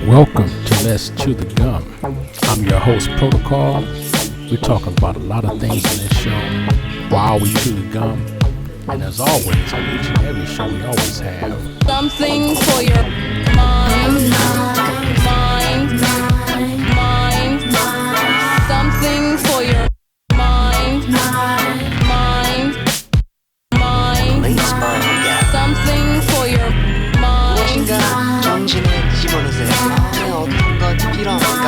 Welcome to Let's Chew the Gum. I'm your host, Protkall. We're talking about a lot of things in this show while we chew the gum. And as always, on each and every show, we always have something for your mind, something for your mind, something for your mind, 정신을 집어넣으세요. 마음에 어떤 것이 필요합니까?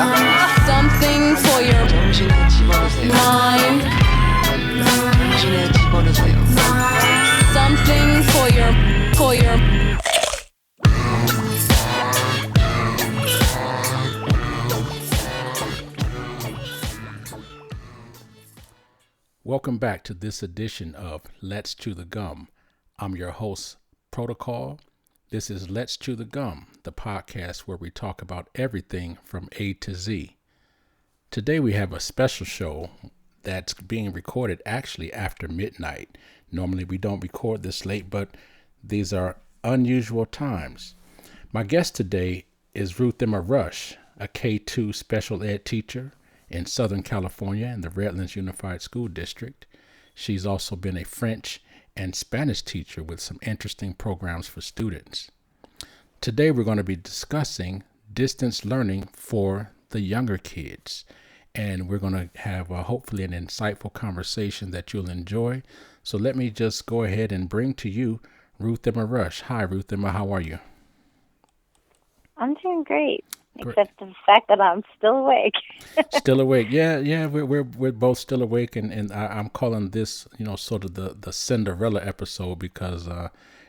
something for your 정신을 집어넣으세요. mind, 정신을 집어넣으세요. something for your Welcome back to this edition of Let's Chew the Gum. I'm your host, Protkall. This is Let's Chew the Gum, the podcast where we talk about everything from A to Z. Today we have a special show that's being recorded actually after midnight. Normally we don't record this late, but these are unusual times. My guest today is Ruthemma Rush, a K-2 special ed teacher in Southern California in the Redlands Unified School District. She's also been a French and Spanish teacher with some interesting programs for students. Today we're going to be discussing distance learning for the younger kids, and we're going to have hopefully an insightful conversation that you'll enjoy. So let me just go ahead and bring to you Ruthemma Rush. Hi, Ruthemma. How are you? I'm doing great, except for the fact that I'm still awake. Still awake? Yeah. We're both still awake, and I'm calling this, sort of the Cinderella episode because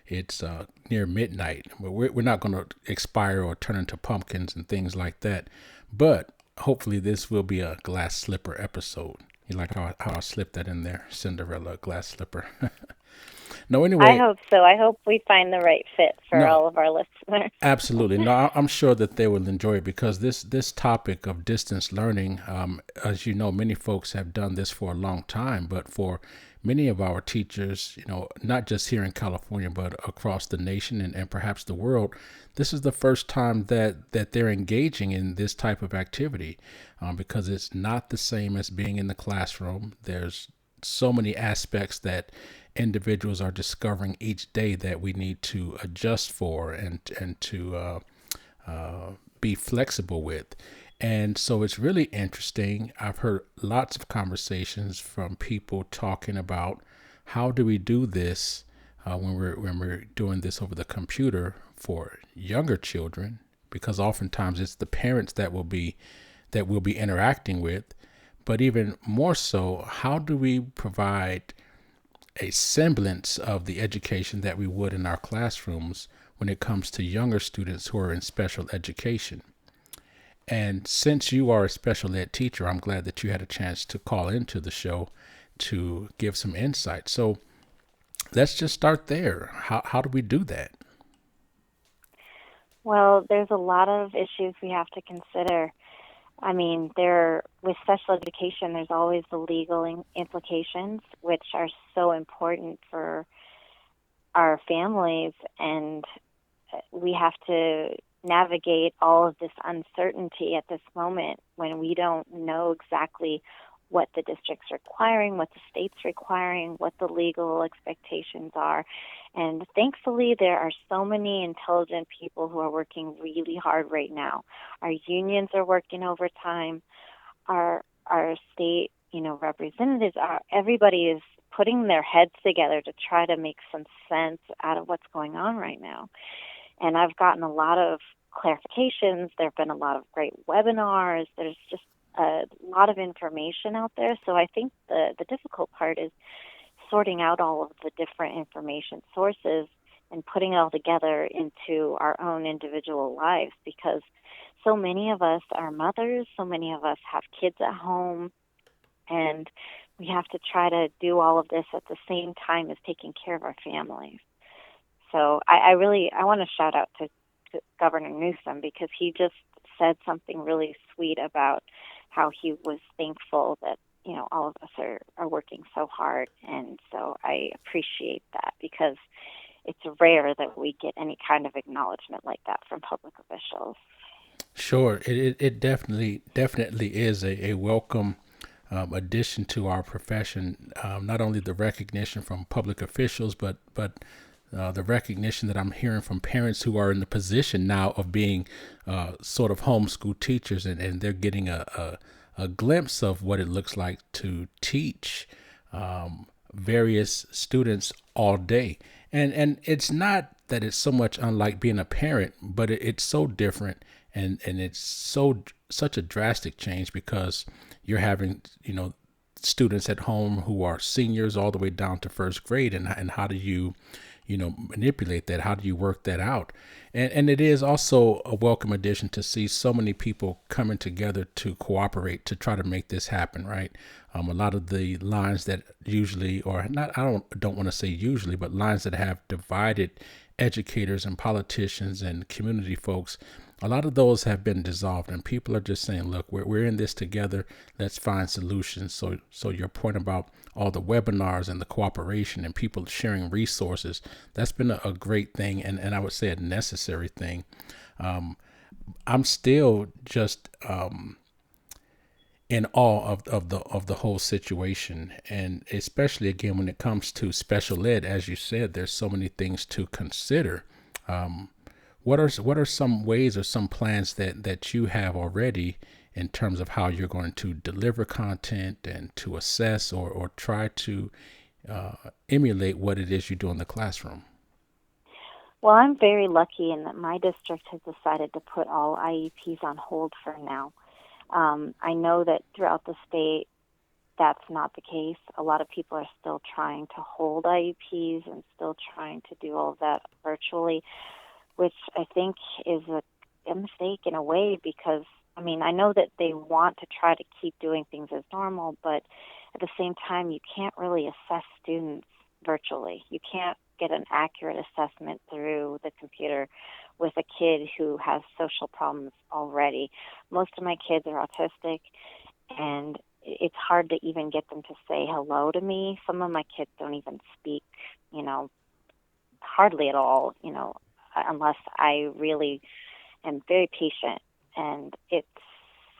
it's near midnight. We're not going to expire or turn into pumpkins and things like that, but hopefully this will be a glass slipper episode. You like how I slipped that in there, Cinderella, glass slipper. No, anyway. I hope so. I hope we find the right fit for all of our listeners. Absolutely. No, I'm sure that they will enjoy it because this topic of distance learning, as you know, many folks have done this for a long time, but for many of our teachers, not just here in California, but across the nation and perhaps the world, this is the first time that they're engaging in this type of activity because it's not the same as being in the classroom. There's so many aspects that individuals are discovering each day that we need to adjust for and to be flexible with. And so it's really interesting. I've heard lots of conversations from people talking about how do we do this when we're doing this over the computer for younger children, because oftentimes it's the parents that we'll be interacting with. But even more so, how do we provide a semblance of the education that we would in our classrooms when it comes to younger students who are in special education? And since you are a special ed teacher, I'm glad that you had a chance to call into the show to give some insight. So let's just start there. How do we do that? Well, there's a lot of issues we have to consider. I mean, with special education, there's always the legal implications, which are so important for our families, and we have to navigate all of this uncertainty at this moment when we don't know exactly what the district's requiring, what the state's requiring, what the legal expectations are. And thankfully, there are so many intelligent people who are working really hard right now. Our unions are working overtime. Our state, representatives everybody is putting their heads together to try to make some sense out of what's going on right now. And I've gotten a lot of clarifications. There have been a lot of great webinars. There's just a lot of information out there. So I think the difficult part is sorting out all of the different information sources and putting it all together into our own individual lives, because so many of us are mothers, so many of us have kids at home, and we have to try to do all of this at the same time as taking care of our families. So I want to shout out to Governor Newsom, because he just said something really sweet about how he was thankful that all of us are working so hard. And so I appreciate that, because it's rare that we get any kind of acknowledgement like that from public officials. Sure, it definitely is a welcome addition to our profession. Not only the recognition from public officials, but the recognition that I'm hearing from parents who are in the position now of being sort of homeschool teachers, and they're getting a glimpse of what it looks like to teach various students all day. And it's not that it's so much unlike being a parent, but it's so different, and it's such a drastic change because you're having, students at home who are seniors all the way down to first grade, and how do you manipulate that? How do you work that out? And it is also a welcome addition to see so many people coming together to cooperate to try to make this happen, right? A lot of the lines that usually, or not, I don't want to say usually, but lines that have divided educators and politicians and community folks, a lot of those have been dissolved, and people are just saying, look, we're in this together. Let's find solutions. So your point about all the webinars and the cooperation and people sharing resources, that's been a great thing, and I would say a necessary thing. I'm still just in awe of the whole situation, and especially again when it comes to special ed, as you said, there's so many things to consider. What are some ways or some plans that you have already in terms of how you're going to deliver content and to assess or try to emulate what it is you do in the classroom? Well, I'm very lucky in that my district has decided to put all IEPs on hold for now. I know that throughout the state, that's not the case. A lot of people are still trying to hold IEPs and still trying to do all of that virtually, which I think is a mistake in a way because, I know that they want to try to keep doing things as normal, but at the same time, you can't really assess students virtually. You can't get an accurate assessment through the computer with a kid who has social problems already. Most of my kids are autistic, and it's hard to even get them to say hello to me. Some of my kids don't even speak, hardly at all, unless I really am very patient, and it's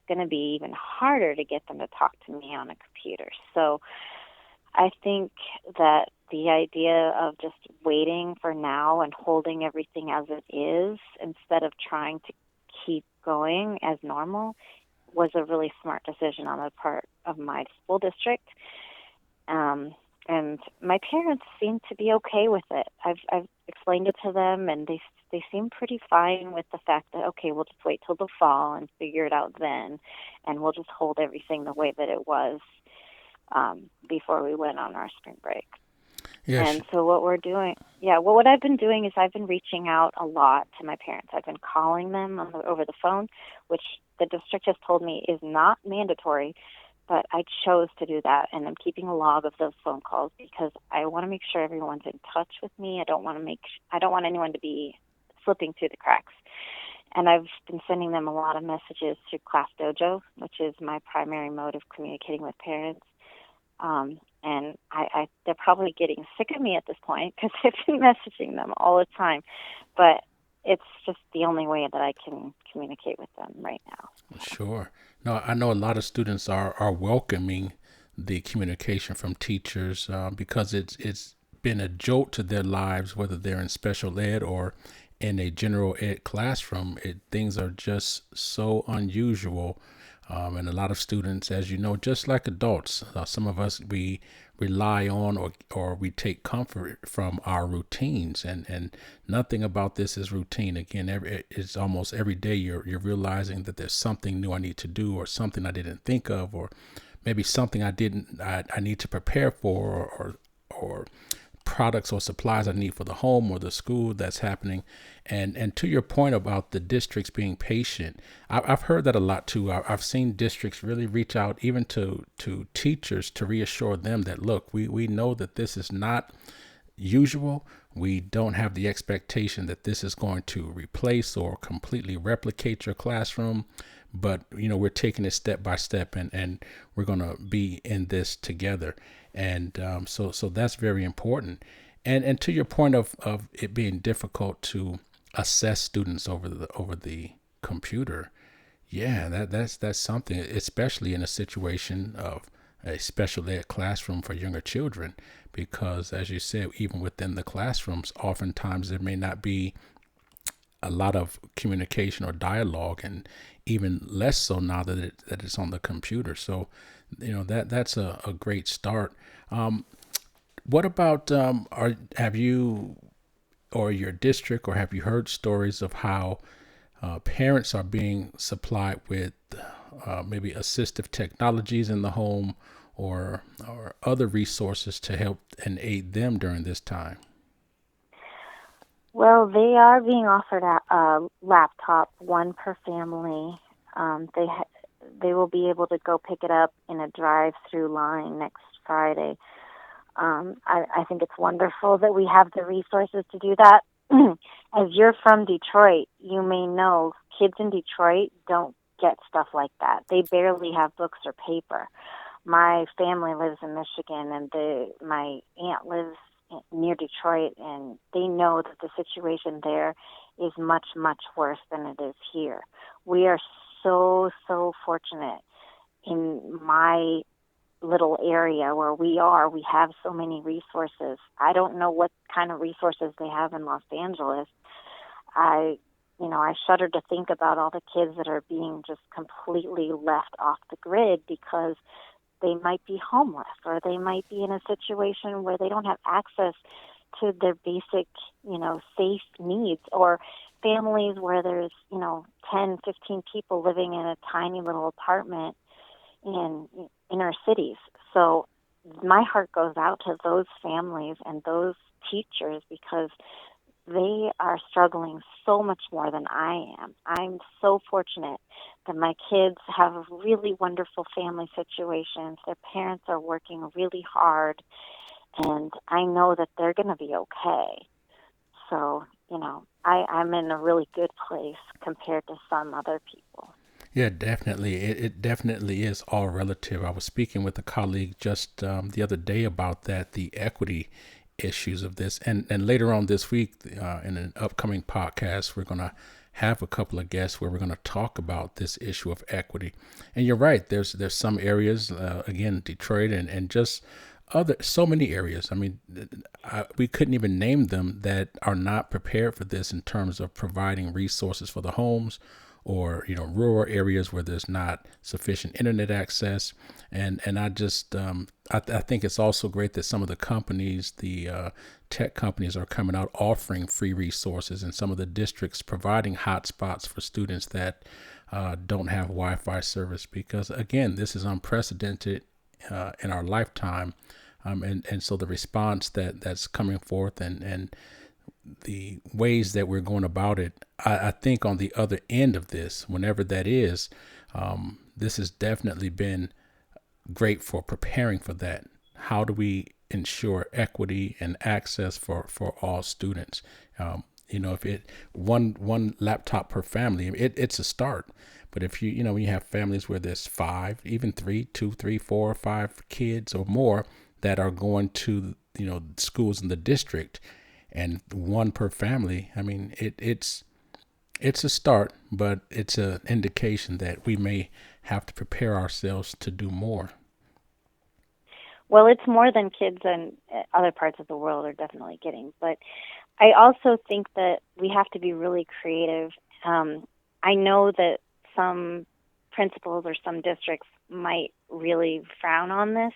going to be even harder to get them to talk to me on a computer. So I think that the idea of just waiting for now and holding everything as it is instead of trying to keep going as normal was a really smart decision on the part of my school district. And my parents seem to be okay with it. I've explained it to them, and they seem pretty fine with the fact that, okay, we'll just wait till the fall and figure it out then, and we'll just hold everything the way that it was before we went on our spring break. Yes. And so what we're doing, what I've been doing is I've been reaching out a lot to my parents. I've been calling them over the phone, which the district has told me is not mandatory, but I chose to do that, and I'm keeping a log of those phone calls because I want to make sure everyone's in touch with me. I don't want anyone to be slipping through the cracks. And I've been sending them a lot of messages through Class Dojo, which is my primary mode of communicating with parents. And they're probably getting sick of me at this point because I've been messaging them all the time. But it's just the only way that I can communicate with them right now. Sure. No, I know a lot of students are welcoming the communication from teachers because it's been a jolt to their lives, whether they're in special ed or in a general ed classroom. Things are just so unusual. And a lot of students, as you know, just like adults, some of us, we rely on or we take comfort from our routines, and nothing about this is routine. Again, it's almost every day you're realizing that there's something new I need to do, or something I didn't think of, or maybe something I need to prepare for, or products or supplies I need for the home or the school that's happening. And to your point about the districts being patient, I've heard that a lot too. I've seen districts really reach out even to teachers to reassure them that, look, we know that this is not usual. We don't have the expectation that this is going to replace or completely replicate your classroom, but we're taking it step by step, and we're going to be in this together. And so that's very important. And to your point of it being difficult to assess students over the computer, Yeah, that's something, especially in a situation of a special ed classroom for younger children, because as you said, even within the classrooms, oftentimes there may not be a lot of communication or dialogue, and even less so now that it's on the computer. So, that's a great start. What about have you or your district, or have you heard stories of how parents are being supplied with maybe assistive technologies in the home, or other resources to help and aid them during this time? Well, they are being offered a laptop, one per family. They will be able to go pick it up in a drive-through line next Friday. I think it's wonderful that we have the resources to do that. As you're from Detroit, you may know kids in Detroit don't get stuff like that. They barely have books or paper. My family lives in Michigan, and my aunt lives near Detroit, and they know that the situation there is much, much worse than it is here. We are so, so fortunate in my little area where we are. We have so many resources. I don't know what kind of resources they have in Los Angeles. I shudder to think about all the kids that are being just completely left off the grid because they might be homeless, or they might be in a situation where they don't have access to their basic, safe needs, or families where there's, 10, 15 people living in a tiny little apartment in inner cities. So my heart goes out to those families and those teachers, because they are struggling so much more than I am. I'm so fortunate that my kids have really wonderful family situations. Their parents are working really hard, and I know that they're going to be okay. So, I'm in a really good place compared to some other people. Yeah, definitely. It definitely is all relative. I was speaking with a colleague just the other day about that, the equity issues of this. And later on this week, in an upcoming podcast, we're going to have a couple of guests where we're going to talk about this issue of equity. And you're right, there's some areas, again, Detroit and just so many areas. I mean, we couldn't even name them, that are not prepared for this in terms of providing resources for the homes, or rural areas where there's not sufficient internet access. And I just I think it's also great that some of the companies, the tech companies, are coming out offering free resources, and some of the districts providing hotspots for students that don't have Wi-Fi service, because again, this is unprecedented in our lifetime. And so the response that's coming forth, and the ways that we're going about it, I think on the other end of this, whenever that is, this has definitely been great for preparing for that. How do we ensure equity and access for all students? If one laptop per family, it's a start. But if when you have families where there's 5, even 3, 2, 3, 4, 5 kids or more that are going to schools in the district, and one per family, I mean, it's a start, but it's an indication that we may have to prepare ourselves to do more. Well, it's more than kids in other parts of the world are definitely getting. But I also think that we have to be really creative. I know that some principals or some districts might really frown on this,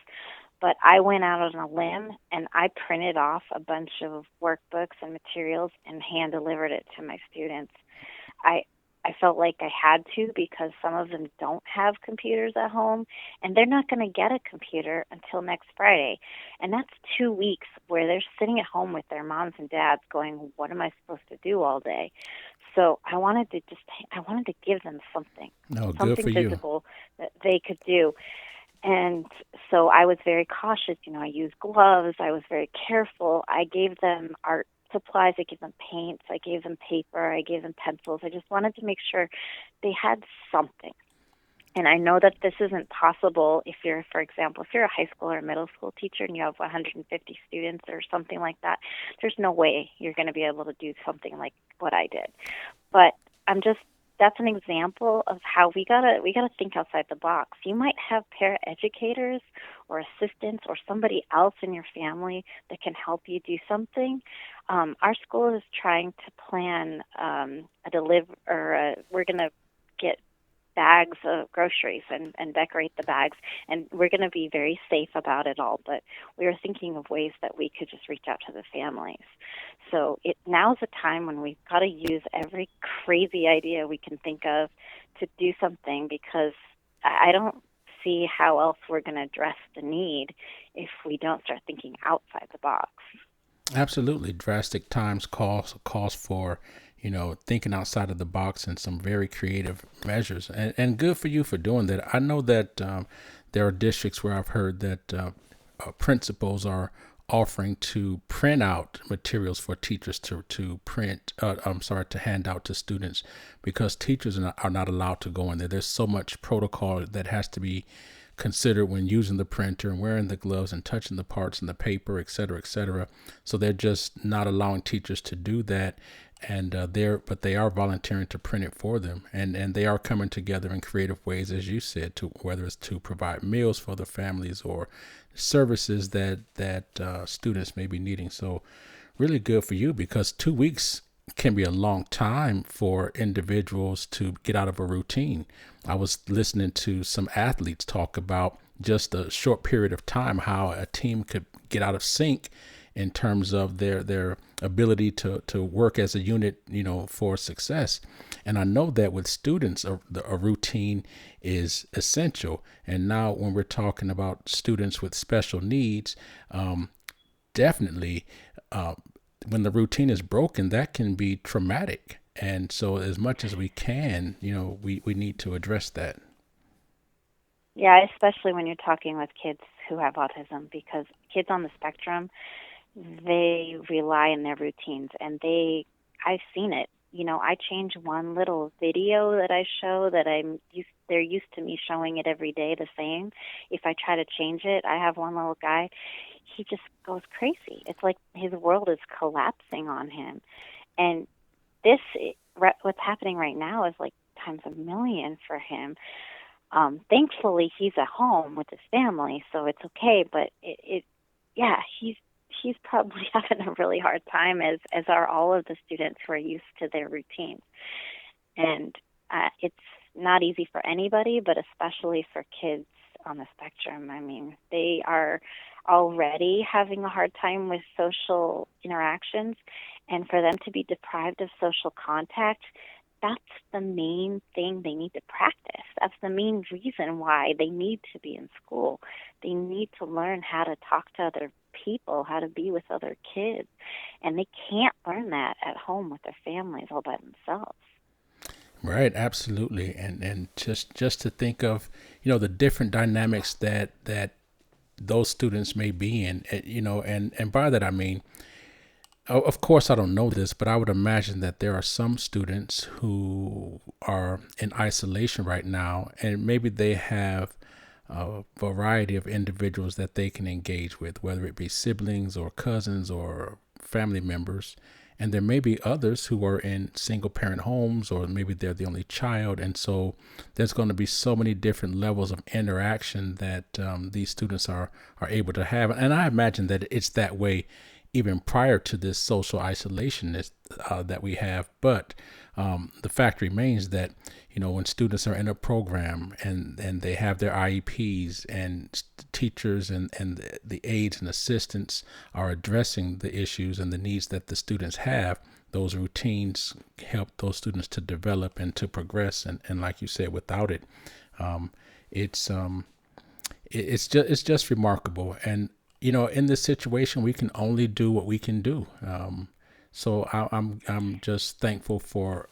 but I went out on a limb and I printed off a bunch of workbooks and materials and hand delivered it to my students. I felt like I had to, because some of them don't have computers at home, and they're not going to get a computer until next Friday. And that's 2 weeks where they're sitting at home with their moms and dads going, what am I supposed to do all day? So I wanted to give them something, something physical that they could do. And so I was very cautious. I used gloves. I was very careful. I gave them art supplies. I gave them paints. I gave them paper. I gave them pencils. I just wanted to make sure they had something. And I know that this isn't possible if you're, for example, if you're a high school or a middle school teacher and you have 150 students or something like that, there's no way you're going to be able to do something like what I did. But I'm just that's an example of how we gotta think outside the box. You might have paraeducators or assistants or somebody else in your family that can help you do something. Our school is trying to plan we're gonna get bags of groceries and decorate the bags, and we're going to be very safe about it all, but we were thinking of ways that we could just reach out to the families. So now's a time when we've got to use every crazy idea we can think of to do something, because I don't see how else we're going to address the need if we don't start thinking outside the box. Absolutely. Drastic times calls for, thinking outside of the box and some very creative measures. And good for you for doing that. I know that there are districts where I've heard that principals are offering to print out materials for teachers to print, to hand out to students, because teachers are not allowed to go in there. There's so much protocol that has to be considered when using the printer and wearing the gloves and touching the parts and the paper, et cetera, et cetera. So they're just not allowing teachers to do that. And but they are volunteering to print it for them, and they are coming together in creative ways, as you said, to whether it's to provide meals for the families or services that students may be needing. So really good for you, because 2 weeks can be a long time for individuals to get out of a routine. I was listening to some athletes talk about just a short period of time, how a team could get out of sync in terms of their ability to work as a unit, for success. And I know that with students, a routine is essential. And now when we're talking about students with special needs, definitely, when the routine is broken, that can be traumatic. And so as much as we can, we need to address that. Yeah, especially when you're talking with kids who have autism, because kids on the spectrum, they rely on their routines, and I've seen it. I change one little video that I show that they're used to me showing it every day the same. If I try to change it, I have one little guy, he just goes crazy. It's like his world is collapsing on him. And what's happening right now is like times a million for him. Thankfully, he's at home with his family, so it's okay. But he's probably having a really hard time, as are all of the students who are used to their routines. And it's not easy for anybody, but especially for kids on the spectrum. I mean, they are already having a hard time with social interactions, and for them to be deprived of social contact, that's the main thing they need to practice. That's the main reason why they need to be in school. They need to learn how to talk to other people, how to be with other kids, and they can't learn that at home with their families all by themselves. Right, absolutely. And just to think of, the different dynamics that those students may be in, and by that I mean, of course, I don't know this, but I would imagine that there are some students who are in isolation right now, and maybe they have a variety of individuals that they can engage with, whether it be siblings or cousins or family members. And there may be others who are in single parent homes, or maybe they're the only child. And so there's going to be so many different levels of interaction that these students are able to have. And I imagine that it's that way even prior to this social isolation that we have. But the fact remains that, when students are in a program and they have their IEPs, and teachers and the aides and assistants are addressing the issues and the needs that the students have, those routines help those students to develop and to progress. And like you said, without it, it's just remarkable. And in this situation, we can only do what we can do. So I'm just thankful for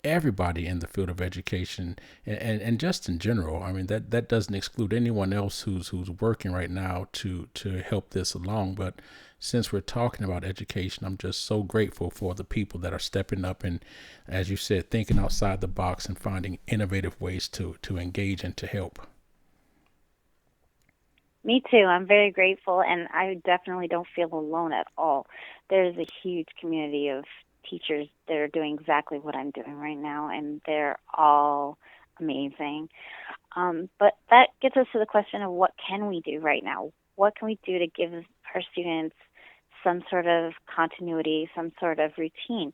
everybody in the field of education, and just in general. I mean, that doesn't exclude anyone else who's working right now to help this along. But since we're talking about education, I'm just so grateful for the people that are stepping up and, as you said, thinking outside the box and finding innovative ways to engage and to help. Me too. I'm very grateful, and I definitely don't feel alone at all. There's a huge community of teachers that are doing exactly what I'm doing right now, and they're all amazing. But that gets us to the question of what can we do right now? What can we do to give our students some sort of continuity, some sort of routine?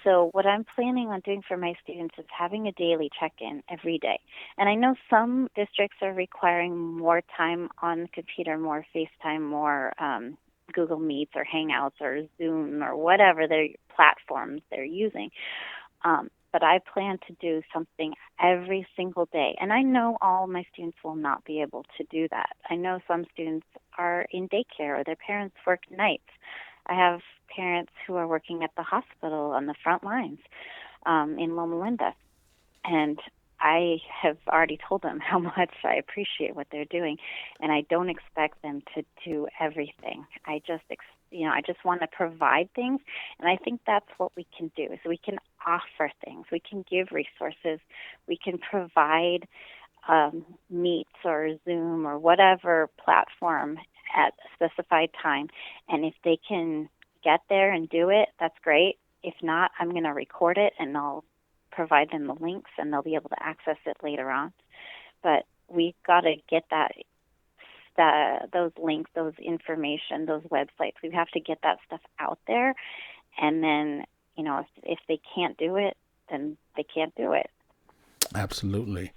So what I'm planning on doing for my students is having a daily check-in every day. And I know some districts are requiring more time on the computer, more FaceTime, more Google Meets or Hangouts or Zoom or whatever their platforms they're using. But I plan to do something every single day. And I know all my students will not be able to do that. I know some students are in daycare or their parents work nights. I have parents who are working at the hospital on the front lines in Loma Linda. And I have already told them how much I appreciate what they're doing, and I don't expect them to do everything. I just want to provide things, and I think that's what we can do. So we can offer things, we can give resources, we can provide Meets or Zoom or whatever platform at a specified time, and if they can get there and do it, that's great. If not, I'm going to record it and I'll provide them the links and they'll be able to access it later on. But we've got to get those links, those information, those websites. We have to get that stuff out there. And then, if they can't do it, then they can't do it. Absolutely.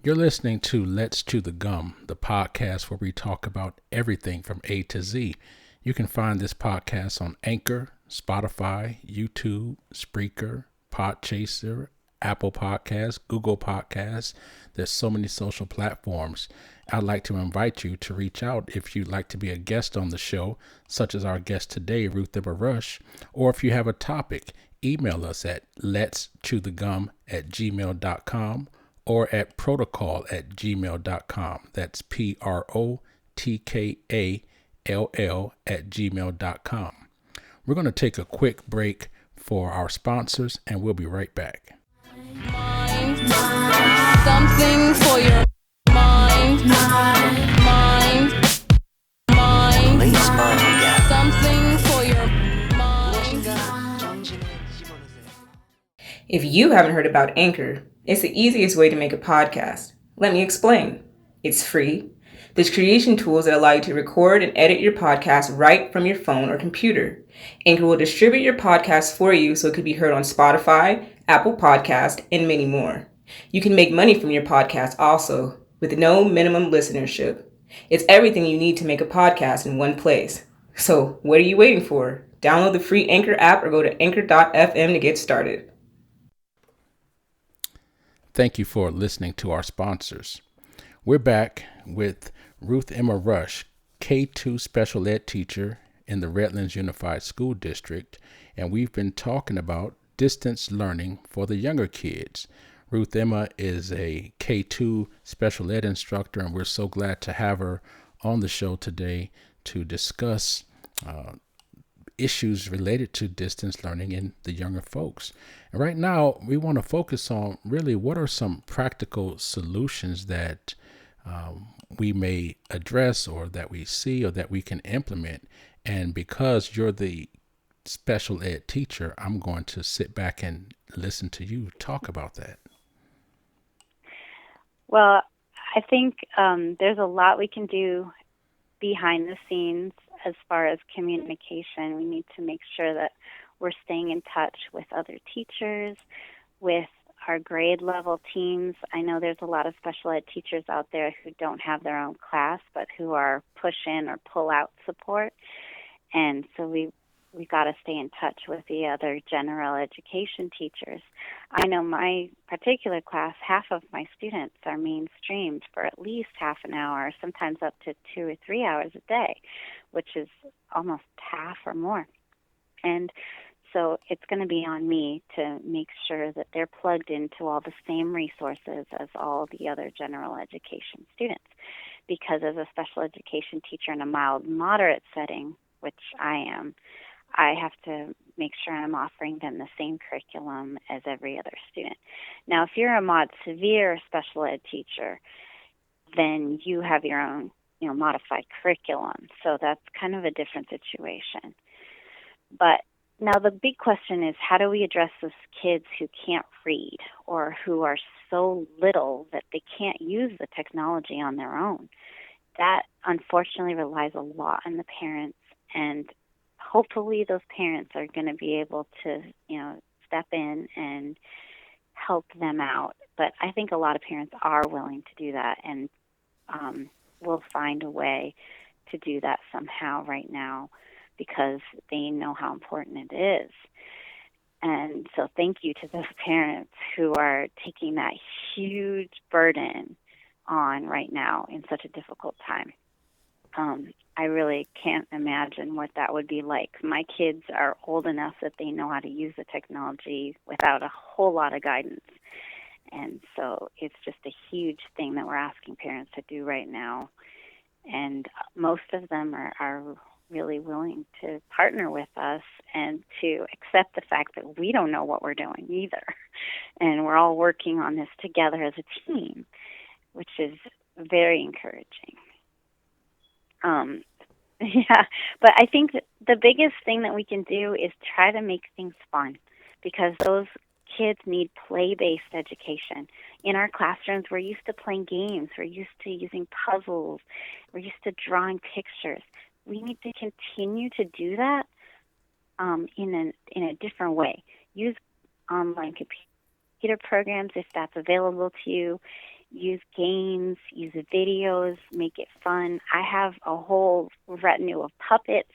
You're listening to Let's Chew the Gum, the podcast where we talk about everything from A to Z. You can find this podcast on Anchor, Spotify, YouTube, Spreaker, Podchaser, Apple Podcasts, Google Podcasts. There's so many social platforms. I'd like to invite you to reach out if you'd like to be a guest on the show, such as our guest today, Ruthemma Rush, or if you have a topic, email us at letschewthegum@gmail.com or at protkall@gmail.com. That's protkall@gmail.com. We're going to take a quick break for our sponsors, and we'll be right back. Mind. Something for your mind. Mind. Mind. Please smile again. Something for your mind. 정신을 집어넣으세요. If you haven't heard about Anchor, it's the easiest way to make a podcast. Let me explain. It's free. There's creation tools that allow you to record and edit your podcast right from your phone or computer. Anchor will distribute your podcast for you so it could be heard on Spotify, Apple Podcast, and many more. You can make money from your podcast also with no minimum listenership. It's everything you need to make a podcast in one place. So what are you waiting for? Download the free Anchor app or go to anchor.fm to get started. Thank you for listening to our sponsors. We're back with Ruthemma Rush, K-2 special ed teacher in the Redlands Unified School District, and we've been talking about distance learning for the younger kids. Ruthemma is a K-2 special ed instructor, and we're so glad to have her on the show today to discuss issues related to distance learning in the younger folks. And right now, we want to focus on really what are some practical solutions that we may address or that we see or that we can implement. And because you're the special ed teacher, I'm going to sit back and listen to you talk about that. Well, I think there's a lot we can do behind the scenes as far as communication. We need to make sure that we're staying in touch with other teachers, with our grade level teams. I know there's a lot of special ed teachers out there who don't have their own class, but who are push in or pull out support. And so we got to stay in touch with the other general education teachers. I know my particular class, half of my students are mainstreamed for at least half an hour, sometimes up to 2 or 3 hours a day, which is almost half or more. And so it's going to be on me to make sure that they're plugged into all the same resources as all the other general education students. Because as a special education teacher in a mild, moderate setting, which I am, I have to make sure I'm offering them the same curriculum as every other student. Now, if you're a mod severe special ed teacher, then you have your own, modified curriculum. So that's kind of a different situation. But Now, the big question is, how do we address those kids who can't read or who are so little that they can't use the technology on their own? That, unfortunately, relies a lot on the parents, and hopefully those parents are going to be able to, step in and help them out. But I think a lot of parents are willing to do that, and will find a way to do that somehow right now because they know how important it is. And so thank you to those parents who are taking that huge burden on right now in such a difficult time. I really can't imagine what that would be like. My kids are old enough that they know how to use the technology without a whole lot of guidance. And so it's just a huge thing that we're asking parents to do right now. And most of them are really willing to partner with us and to accept the fact that we don't know what we're doing either. And we're all working on this together as a team, which is very encouraging. Yeah, but I think that the biggest thing that we can do is try to make things fun, because those kids need play-based education. In our classrooms, we're used to playing games. We're used to using puzzles. We're used to drawing pictures. We need to continue to do that in a different way. Use online computer programs if that's available to you. Use games, use videos, make it fun. I have a whole retinue of puppets,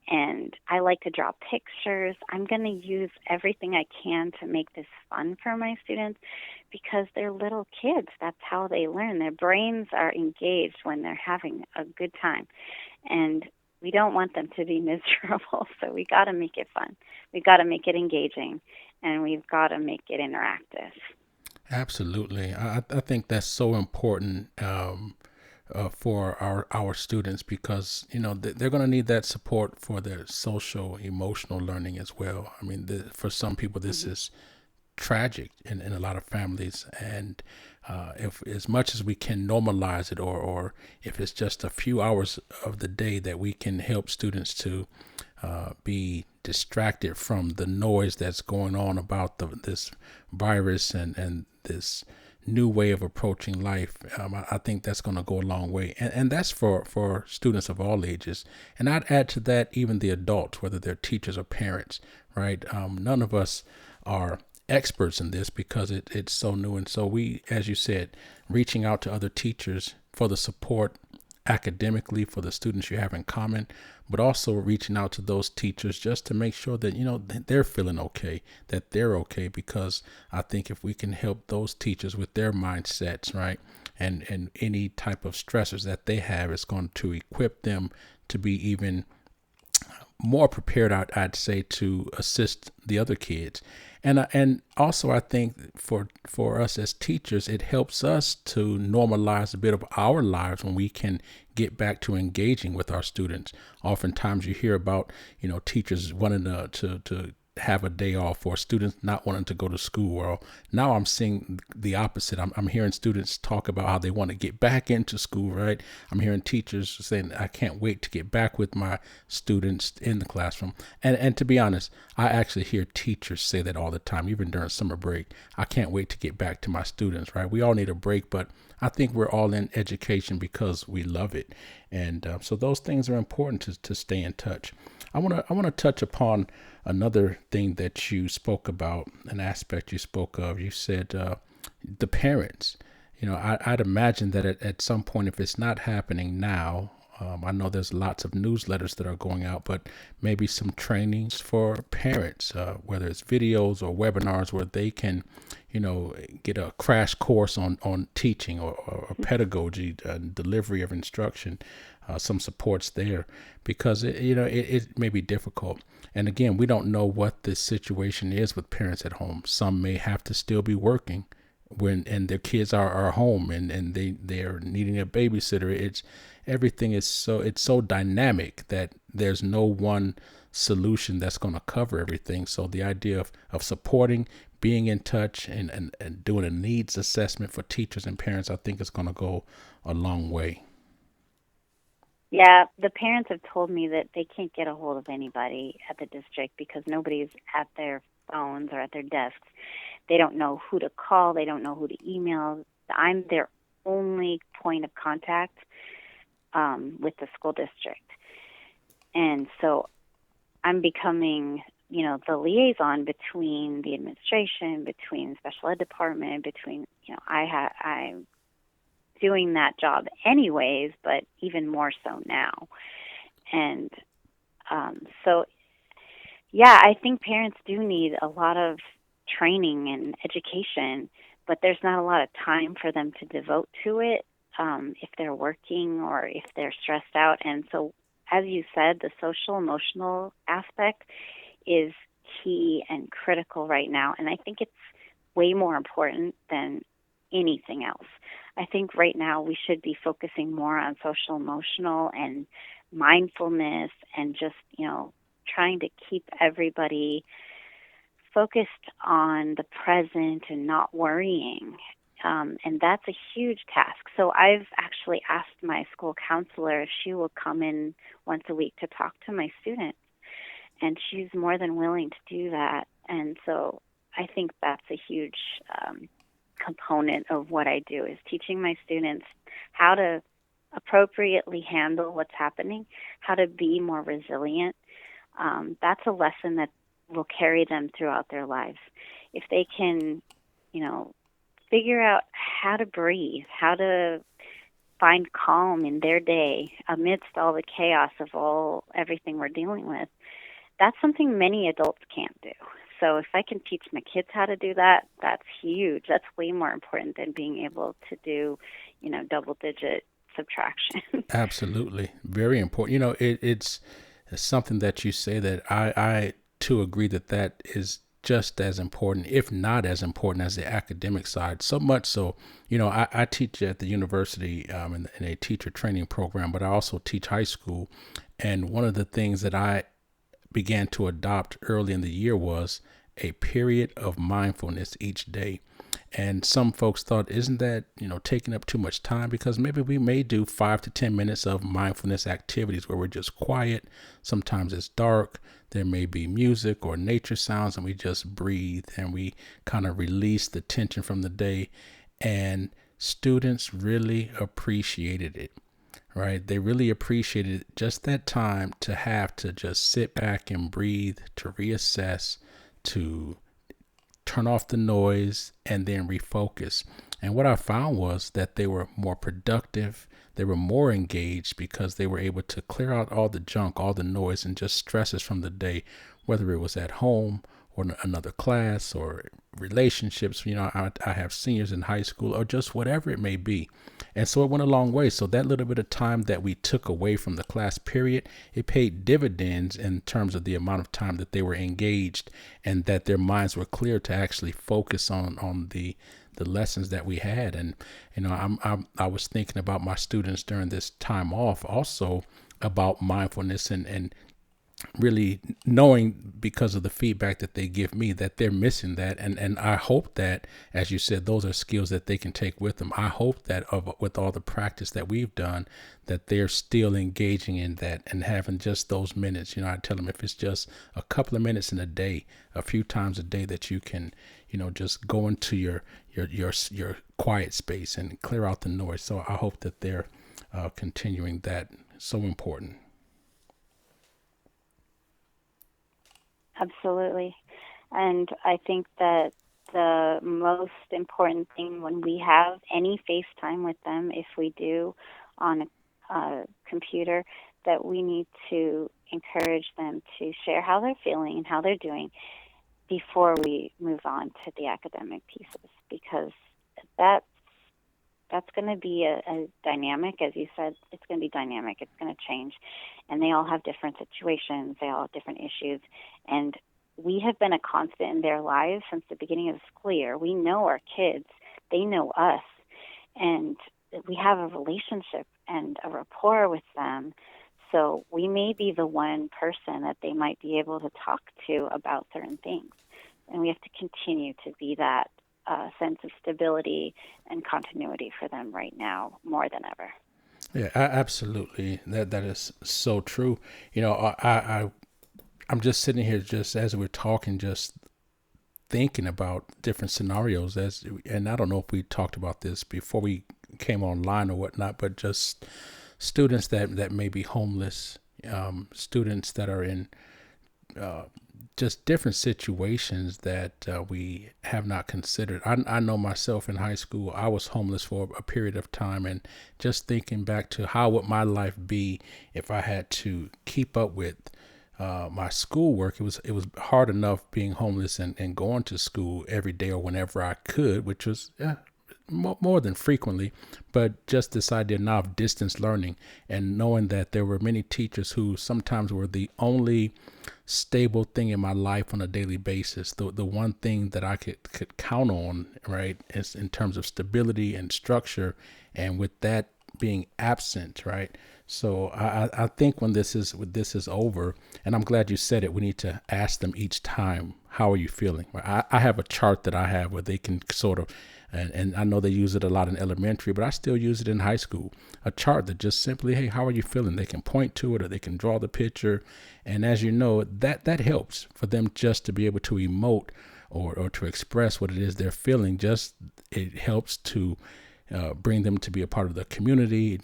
and I like to draw pictures. I'm going to use everything I can to make this fun for my students because they're little kids. That's how they learn. Their brains are engaged when they're having a good time. And we don't want them to be miserable, so we got to make it fun. We've got to make it engaging, and we've got to make it interactive. Absolutely. I think that's so important for our students, because they're going to need that support for their social emotional learning as well. I mean, for some people this is tragic in a lot of families, and if as much as we can normalize it, or if it's just a few hours of the day that we can help students to be distracted from the noise that's going on about this virus and this new way of approaching life, I think that's going to go a long way. And that's for students of all ages. And I'd add to that even the adults, whether they're teachers or parents, right? None of us are experts in this because it's so new. And so we, as you said, reaching out to other teachers for the support academically for the students you have in common, but also reaching out to those teachers just to make sure that they're feeling okay, that they're okay, because I think if we can help those teachers with their mindsets, right, and any type of stressors that they have, it's going to equip them to be even more prepared, I'd say, to assist the other kids. And also I think for us as teachers, it helps us to normalize a bit of our lives when we can get back to engaging with our students. Oftentimes you hear about, teachers wanting to have a day off, or students not wanting to go to school. Well, now I'm seeing the opposite. I'm hearing students talk about how they want to get back into school, right? I'm hearing teachers saying, I can't wait to get back with my students in the classroom. And to be honest, I actually hear teachers say that all the time, even during summer break. I can't wait to get back to my students, right? We all need a break, but I think we're all in education because we love it. And so those things are important to stay in touch. I want to touch upon another thing that you spoke about, an aspect you spoke of. You said the parents. I'd imagine that at some point, if it's not happening now, I know there's lots of newsletters that are going out, but maybe some trainings for parents, whether it's videos or webinars where they can, get a crash course on teaching or pedagogy and delivery of instruction, some supports there, because it may be difficult. And again, we don't know what the situation is with parents at home. Some may have to still be working and their kids are home and they're needing a babysitter. Everything is so dynamic that there's no one solution that's going to cover everything. So the idea of supporting, being in touch, and doing a needs assessment for teachers and parents, I think is going to go a long way. Yeah, the parents have told me that they can't get a hold of anybody at the district because nobody's at their phones or at their desks. They don't know who to call, they don't know who to email. I'm their only point of contact with the school district. And so I'm becoming, the liaison between the administration, between the special ed department, between, I'm doing that job anyways, but even more so now. And so, yeah, I think parents do need a lot of training and education, but there's not a lot of time for them to devote to it if they're working or if they're stressed out. And so, as you said, the social emotional aspect is key and critical right now. And I think it's way more important than anything else. I think right now we should be focusing more on social emotional and mindfulness and just, trying to keep everybody focused on the present and not worrying. And that's a huge task. So I've actually asked my school counselor if she will come in once a week to talk to my students. And she's more than willing to do that. And so I think that's a huge component of what I do is teaching my students how to appropriately handle what's happening, how to be more resilient. That's a lesson that will carry them throughout their lives. If they can, figure out how to breathe, how to find calm in their day amidst all the chaos of everything we're dealing with, that's something many adults can't do. So if I can teach my kids how to do that, that's huge. That's way more important than being able to do, double-digit subtraction. Absolutely, very important. It's something that you say that I too agree that is just as important, if not as important, as the academic side. So much so, I teach at the university in a teacher training program, but I also teach high school. And one of the things that I began to adopt early in the year was a period of mindfulness each day. And some folks thought, isn't that, taking up too much time? Because maybe we may do 5 to 10 minutes of mindfulness activities where we're just quiet. Sometimes it's dark. There may be music or nature sounds, and we just breathe and we kind of release the tension from the day. And students really appreciated it. Right? They really appreciated just that time to have to just sit back and breathe, to reassess, to turn off the noise, and then refocus. And what I found was that they were more productive. They were more engaged because they were able to clear out all the junk, all the noise, and just stresses from the day, whether it was at home or another class or relationships. I have seniors in high school or just whatever it may be. And so it went a long way. So that little bit of time that we took away from the class period, it paid dividends in terms of the amount of time that they were engaged and that their minds were clear to actually focus on the lessons that we had. And I was thinking about my students during this time off, also about mindfulness and really knowing, because of the feedback that they give me, that they're missing that. And I hope that, as you said, those are skills that they can take with them. I hope that with all the practice that we've done, that they're still engaging in that and having just those minutes. I tell them, if it's just a couple of minutes in a day, a few times a day, that you can, just go into your quiet space and clear out the noise. So I hope that they're continuing that. So important. Absolutely. And I think that the most important thing when we have any FaceTime with them, if we do on a computer, that we need to encourage them to share how they're feeling and how they're doing before we move on to the academic pieces, because that's going to be a dynamic. As you said, it's going to be dynamic. It's going to change. And they all have different situations. They all have different issues. And we have been a constant in their lives since the beginning of the school year. We know our kids. They know us. And we have a relationship and a rapport with them. So we may be the one person that they might be able to talk to about certain things. And we have to continue to be that sense of stability and continuity for them right now more than ever. Yeah, absolutely. That is so true. You know, I'm just sitting here, just as we're talking, just thinking about different scenarios. And I don't know if we talked about this before we came online or whatnot, but just students that may be homeless, students that are in uh, just different situations that we have not considered. I know myself in high school, I was homeless for a period of time, and just thinking back to how would my life be if I had to keep up with my schoolwork. It was hard enough being homeless and going to school every day or whenever I could, which was more than frequently, but just this idea now of distance learning and knowing that there were many teachers who sometimes were the only stable thing in my life on a daily basis, the one thing that I could count on, right, is in terms of stability and structure, and with that being absent, right. So I think when this is over, and I'm glad you said it, we need to ask them each time, how are you feeling? I have a chart that I have where they can sort of, and I know they use it a lot in elementary, but I still use it in high school. A chart that just simply, hey, how are you feeling? They can point to it or they can draw the picture. And as you know, that helps for them just to be able to emote or to express what it is they're feeling. Just it helps to bring them to be a part of the community,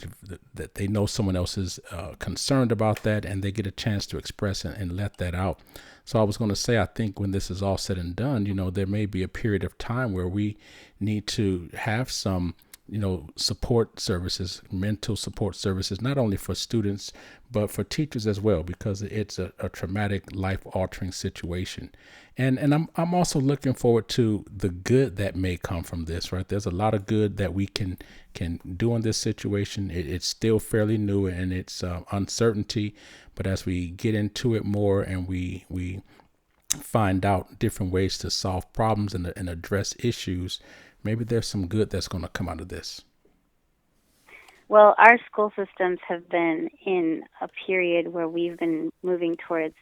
that they know someone else is concerned about that, and they get a chance to express and let that out. So I was going to say, I think when this is all said and done, there may be a period of time where we need to have some, support services, mental support services, not only for students, but for teachers as well, because it's a traumatic, life-altering situation. And I'm also looking forward to the good that may come from this, right? There's a lot of good that we can do in this situation. It's still fairly new, and it's uncertainty, but as we get into it more and we find out different ways to solve problems and address issues, maybe there's some good that's going to come out of this. Well, our school systems have been in a period where we've been moving towards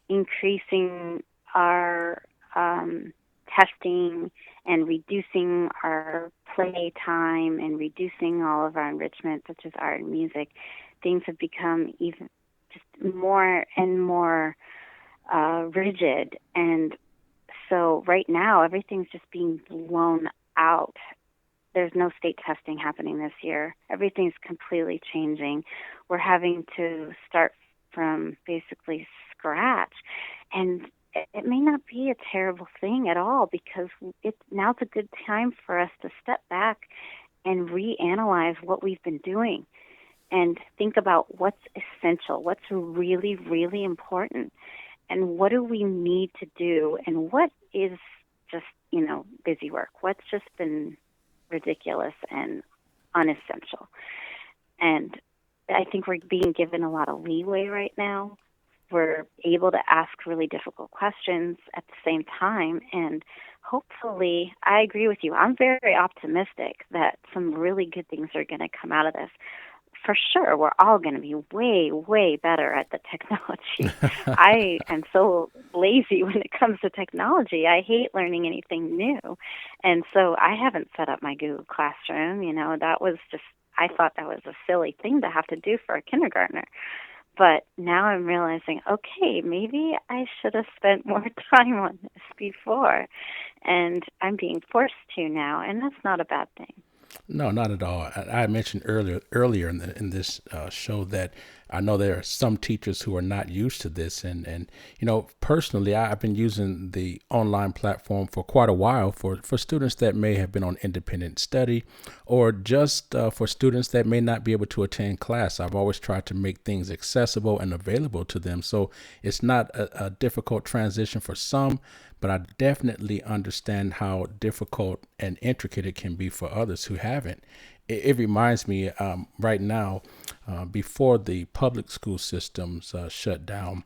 increasing our testing and reducing our play time and reducing all of our enrichment, such as art and music. Things have become even just more and more rigid. And so right now, everything's just being blown out. There's no state testing happening this year. Everything's completely changing. We're having to start from basically scratch. And it may not be a terrible thing at all, because now's a good time for us to step back and reanalyze what we've been doing and think about what's essential, what's really, really important, and what do we need to do, and what is just, busy work, what's just been ridiculous and unessential. And I think we're being given a lot of leeway right now. We're able to ask really difficult questions at the same time, and hopefully, I agree with you. I'm very optimistic that some really good things are going to come out of this. For sure, we're all going to be way, way better at the technology. I am so lazy when it comes to technology. I hate learning anything new. And so I haven't set up my Google Classroom. That was just, I thought that was a silly thing to have to do for a kindergartner. But now I'm realizing, okay, maybe I should have spent more time on this before. And I'm being forced to now, and that's not a bad thing. No, not at all. I mentioned earlier in this show that I know there are some teachers who are not used to this, and personally, I've been using the online platform for quite a while for students that may have been on independent study, or just for students that may not be able to attend class. I've always tried to make things accessible and available to them, so it's not a difficult transition for some. But I definitely understand how difficult and intricate it can be for others who haven't. It reminds me right now, before the public school systems shut down,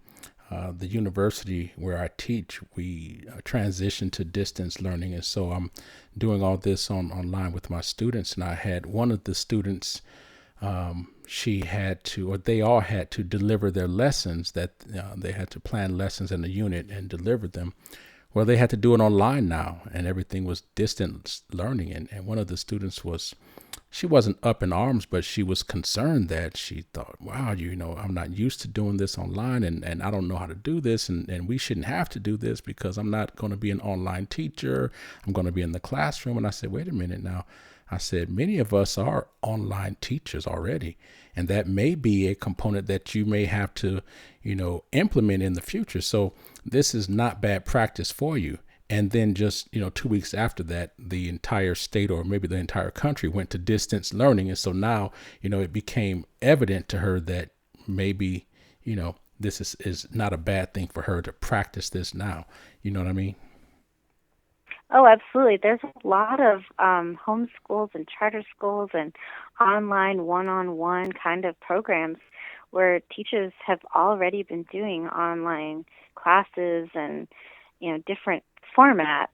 the university where I teach, we transitioned to distance learning. And so I'm doing all this online with my students. And I had one of the students, they all had to deliver their lessons, that they had to plan lessons in a unit and deliver them. Well, they had to do it online now, and everything was distance learning. And one of the students was she wasn't up in arms, but she was concerned that she thought, wow, I'm not used to doing this online, and I don't know how to do this, and we shouldn't have to do this because I'm not going to be an online teacher. I'm going to be in the classroom. And I said, wait a minute now. I said, many of us are online teachers already, and that may be a component that you may have to, implement in the future. So this is not bad practice for you. And then just, 2 weeks after that, the entire state or maybe the entire country went to distance learning. And so now, it became evident to her that maybe, this is not a bad thing for her to practice this now. You know what I mean? Oh, absolutely. There's a lot of homeschools and charter schools and online one-on-one kind of programs where teachers have already been doing online classes and, different formats.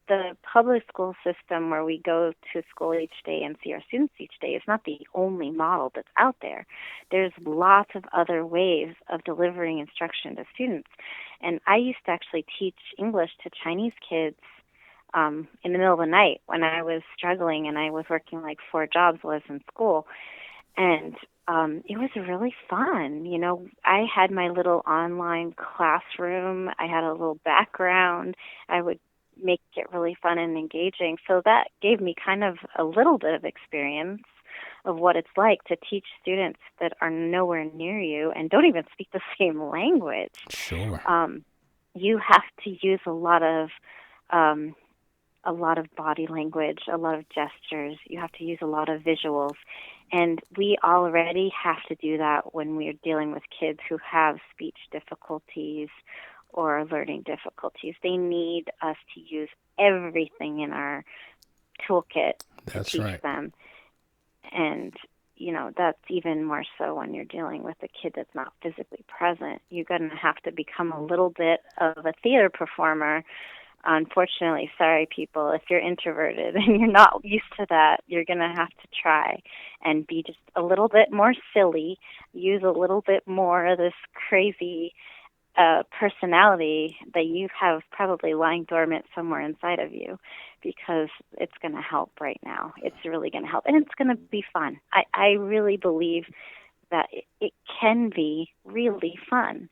The public school system where we go to school each day and see our students each day is not the only model that's out there. There's lots of other ways of delivering instruction to students. And I used to actually teach English to Chinese kids in the middle of the night when I was struggling and I was working like 4 jobs while I was in school. And it was really fun. I had my little online classroom. I had a little background. I would make it really fun and engaging. So that gave me kind of a little bit of experience of what it's like to teach students that are nowhere near you and don't even speak the same language. Sure. You have to use a lot of body language, a lot of gestures. You have to use a lot of visuals. And we already have to do that when we're dealing with kids who have speech difficulties or learning difficulties. They need us to use everything in our toolkit to teach them. And, that's even more so when you're dealing with a kid that's not physically present. You're going to have to become a little bit of a theater performer. Unfortunately, sorry people, if you're introverted and you're not used to that, you're going to have to try and be just a little bit more silly, use a little bit more of this crazy personality that you have probably lying dormant somewhere inside of you, because it's going to help right now. It's really going to help, and it's going to be fun. I really believe that it can be really fun.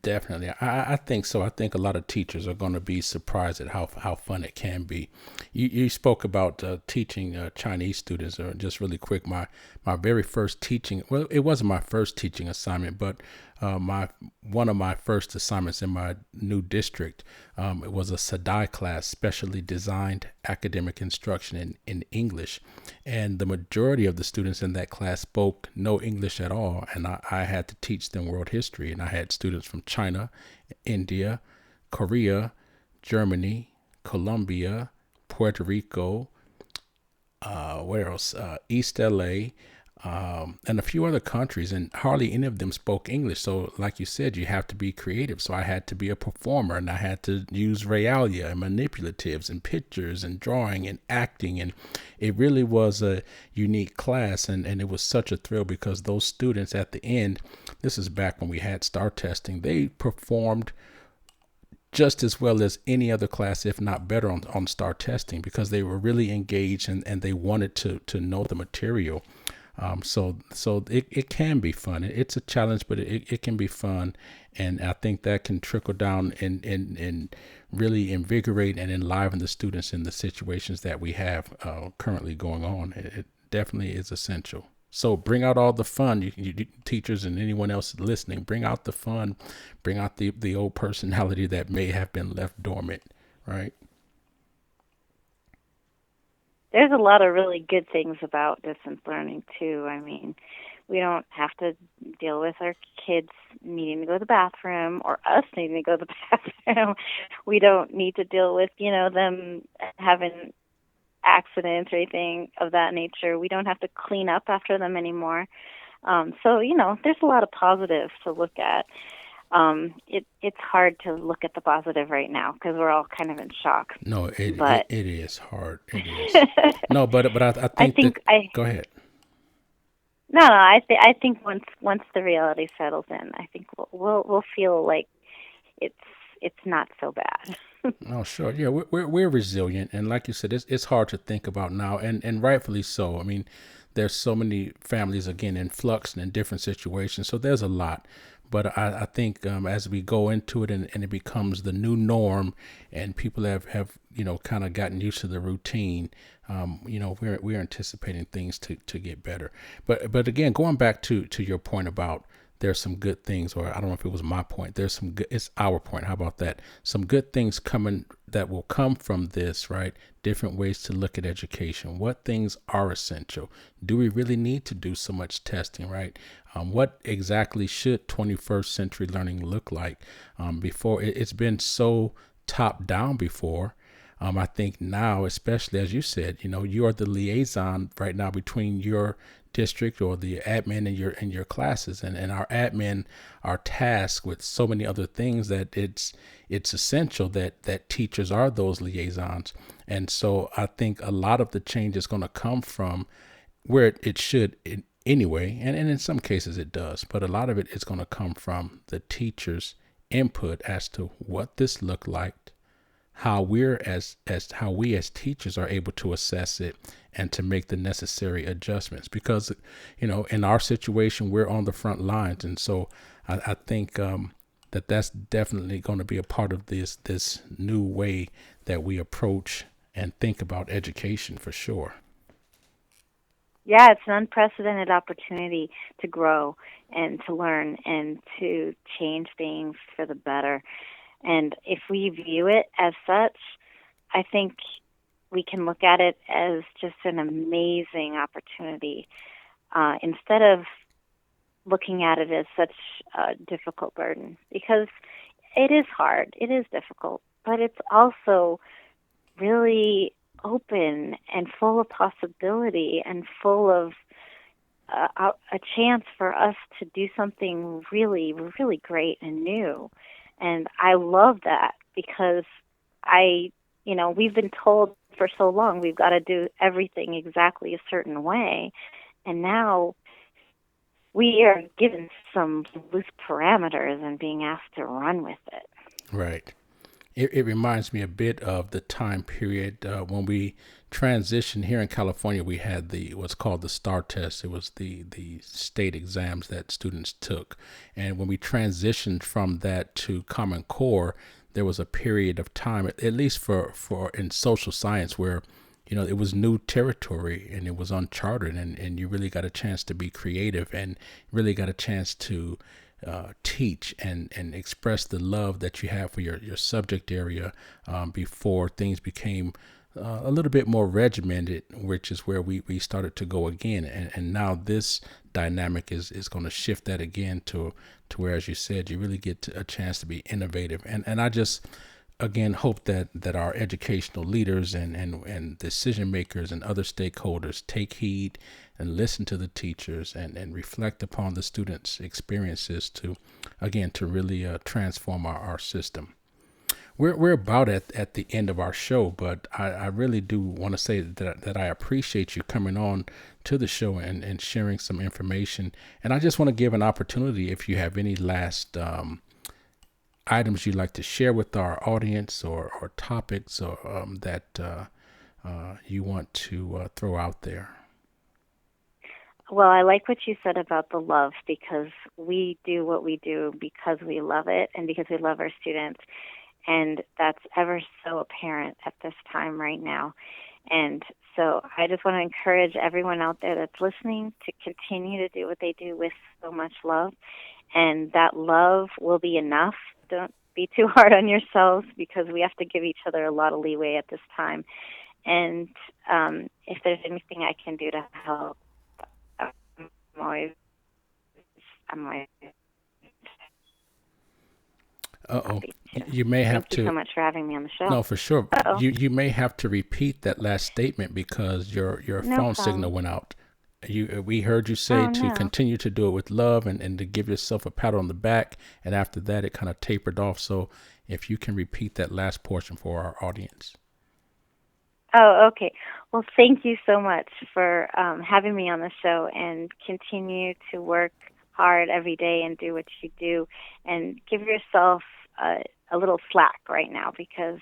Definitely. I think so. I think a lot of teachers are going to be surprised at how fun it can be. You spoke about teaching Chinese students, or just really quick, my very first teaching, well, it wasn't my first teaching assignment, but one of my first assignments in my new district, it was a SADAI class, specially designed academic instruction in English. And the majority of the students in that class spoke no English at all. And I had to teach them world history. And I had students from China, India, Korea, Germany, Colombia, Puerto Rico, where else? East LA, and a few other countries, and hardly any of them spoke English. So like you said, you have to be creative. So I had to be a performer, and I had to use realia and manipulatives and pictures and drawing and acting. And it really was a unique class. And it was such a thrill because those students at the end, this is back when we had STAR testing, they performed just as well as any other class, if not better on STAR testing, because they were really engaged and they wanted to know the material. So it can be fun. It's a challenge, but it can be fun. And I think that can trickle down and really invigorate and enliven the students in the situations that we have currently going on. It definitely is essential. So bring out all the fun, you teachers and anyone else listening. Bring out the fun, bring out the old personality that may have been left dormant, right? There's a lot of really good things about distance learning, too. I mean, we don't have to deal with our kids needing to go to the bathroom or us needing to go to the bathroom. We don't need to deal with, them having accidents or anything of that nature. We don't have to clean up after them anymore. So, there's a lot of positives to look at. It's hard to look at the positive right now because we're all kind of in shock. No, it is hard. It is. No, but I think go ahead. No, I think once the reality settles in, I think we'll feel like it's not so bad. Oh, sure. Yeah, we're resilient, and like you said, it's hard to think about now, and rightfully so. I mean, there's so many families again in flux and in different situations, so there's a lot. But I think as we go into it and it becomes the new norm, and people have kind of gotten used to the routine, we're anticipating things to get better. But again, going back to your point about there's some good things, or I don't know if it was my point. There's some good, it's our point. How about that? Some good things coming that will come from this, right? Different ways to look at education. What things are essential? Do we really need to do so much testing, right? What exactly should 21st century learning look like? Before it's been so top down before. I think now, especially as you said, you are the liaison right now between your district or the admin and your classes, and our admin are tasked with so many other things that it's essential that teachers are those liaisons. And so I think a lot of the change is going to come from where it should anyway, and in some cases it does, but a lot of it is going to come from the teachers' input as to what this looked like, how we as teachers are able to assess it and to make the necessary adjustments, because in our situation we're on the front lines. And so I think that's definitely going to be a part of this new way that we approach and think about education, for sure. Yeah, it's an unprecedented opportunity to grow and to learn and to change things for the better. And if we view it as such, I think we can look at it as just an amazing opportunity instead of looking at it as such a difficult burden, because it is hard, it is difficult, but it's also really open and full of possibility and full of a chance for us to do something really, really great and new. And I love that, because we've been told for so long we've got to do everything exactly a certain way. And now we are given some loose parameters and being asked to run with it. Right. It reminds me a bit of the time period when we transitioned here in California. We had what's called the STAR test. It was the state exams that students took. And when we transitioned from that to Common Core, there was a period of time, at least for in social science, where it was new territory and it was uncharted, and you really got a chance to be creative and really got a chance to teach and express the love that you have for your subject area before things became a little bit more regimented, which is where we started to go again. And now this dynamic is going to shift that again to where, as you said, you really get a chance to be innovative. And I just, again, hope that our educational leaders and decision makers and other stakeholders take heed and listen to the teachers and reflect upon the students' experiences to really transform our system. We're about at the end of our show, but I really do want to say that I appreciate you coming on to the show and sharing some information. And I just want to give an opportunity, if you have any last items you'd like to share with our audience, or topics or that you want to throw out there. Well, I like what you said about the love, because we do what we do because we love it and because we love our students. And that's ever so apparent at this time right now. And so I just want to encourage everyone out there that's listening to continue to do what they do with so much love. And that love will be enough. Don't be too hard on yourselves, because we have to give each other a lot of leeway at this time. And if there's anything I can do to help, I'm always. You may have to. Thank you so much for having me on the show. No, for sure. Uh-oh. You may have to repeat that last statement because your No phone problem. signal went out. We heard you say to continue to do it with love and to give yourself a pat on the back, and after that it kind of tapered off. So if you can repeat that last portion for our audience. Oh, okay. Well, thank you so much for having me on the show, and continue to work hard every day and do what you do, and give yourself a a little slack right now because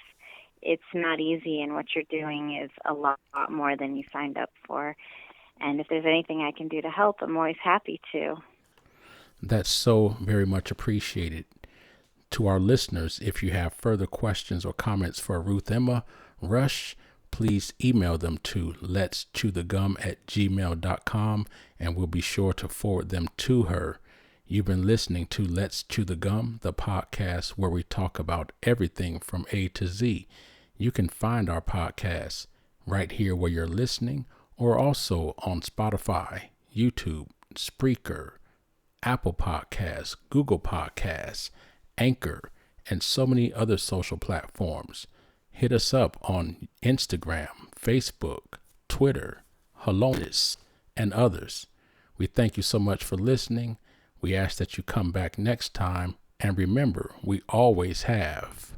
it's not easy, and what you're doing is a lot more than you signed up for. And if there's anything I can do to help, I'm always happy to. That's so very much appreciated. To our listeners, if you have further questions or comments for Ruthemma Rush, please email them to letschewthegum@gmail.com, and we'll be sure to forward them to her. You've been listening to Let's Chew the Gum, the podcast where we talk about everything from A to Z. You can find our podcast right here where you're listening, or also on Spotify, YouTube, Spreaker, Apple Podcasts, Google Podcasts, Anchor, and so many other social platforms. Hit us up on Instagram, Facebook, Twitter, Hellonis, and others. We thank you so much for listening. We ask that you come back next time, and remember, we always have